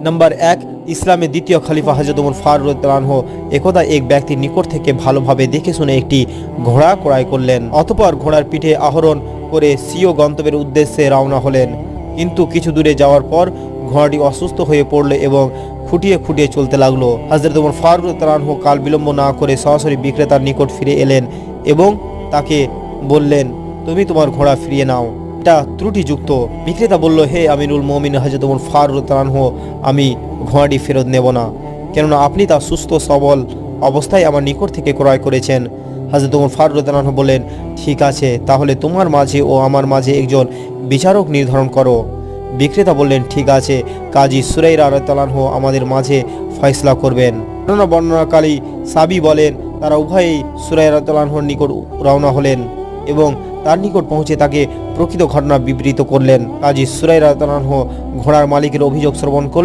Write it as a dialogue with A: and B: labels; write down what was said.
A: Number 1, ইসলামের দ্বিতীয় খলিফা হযরত ওমর ফারুক রাদিয়াল্লাহু আনহু একদা এক ব্যক্তির নিকট থেকে ভালোভাবে দেখে শুনে একটি ঘোড়া ক্রয় করলেন। অতঃপর ঘোড়ার পিঠে আরোহণ করে স্বীয় গন্তব্যের উদ্দেশ্যে রওনা হলেন। কিন্তু কিছু দূরে যাওয়ার পর ঘোড়াটি অসুস্থ হয়ে পড়ল এবং খুঁটিয়ে খুঁটিয়ে চলতে লাগলো। হযরত ওমর ফারুক রাদিয়াল্লাহু আনহু কাল বিলম্ব না করে সরাসরি বিক্রেতার নিকট ফিরে এলেন এবং তাকে বললেন, তুমি তোমার ঘোড়া ফিরিয়ে নাও, এটা ত্রুটিযুক্ত। বিক্রেতা বলল, হে আমিরুল মুমিনিন হযরত ওমর ফারুক রাদিয়াল্লাহু আনহু, আমি ঘোড়াটি ফেরত নেব না, কেননা আপনি তা সুস্থ সবল অবস্থায় আমার নিকট থেকে ক্রয় করেছেন। হযরত ওমর ফারুক রাদিয়াল্লাহু আনহু বললেন, ঠিক আছে, তাহলে তোমার মাঝে ও আমার মাঝে একজন বিচারক নির্ধারণ করো। বিক্রেতা বললেন, ঠিক আছে, কাজী সুরাইরা রাদিয়াল্লাহু আনহু আমাদের মাঝে ফয়সালা করবেন। বর্ণনাকারী সাবি বলেন, তারা উভয়েই সুরাইরা রাদিয়াল্লাহু আনহুর নিকট রওনা হলেন এবং তার নিকট পৌঁছে তাকে প্রকৃত ঘটনা বিবৃত করলেন। কাজী সুরাইরা রাদিয়াল্লাহু আনহু ঘোড়ার মালিকের অভিযোগ শ্রবণ করলেন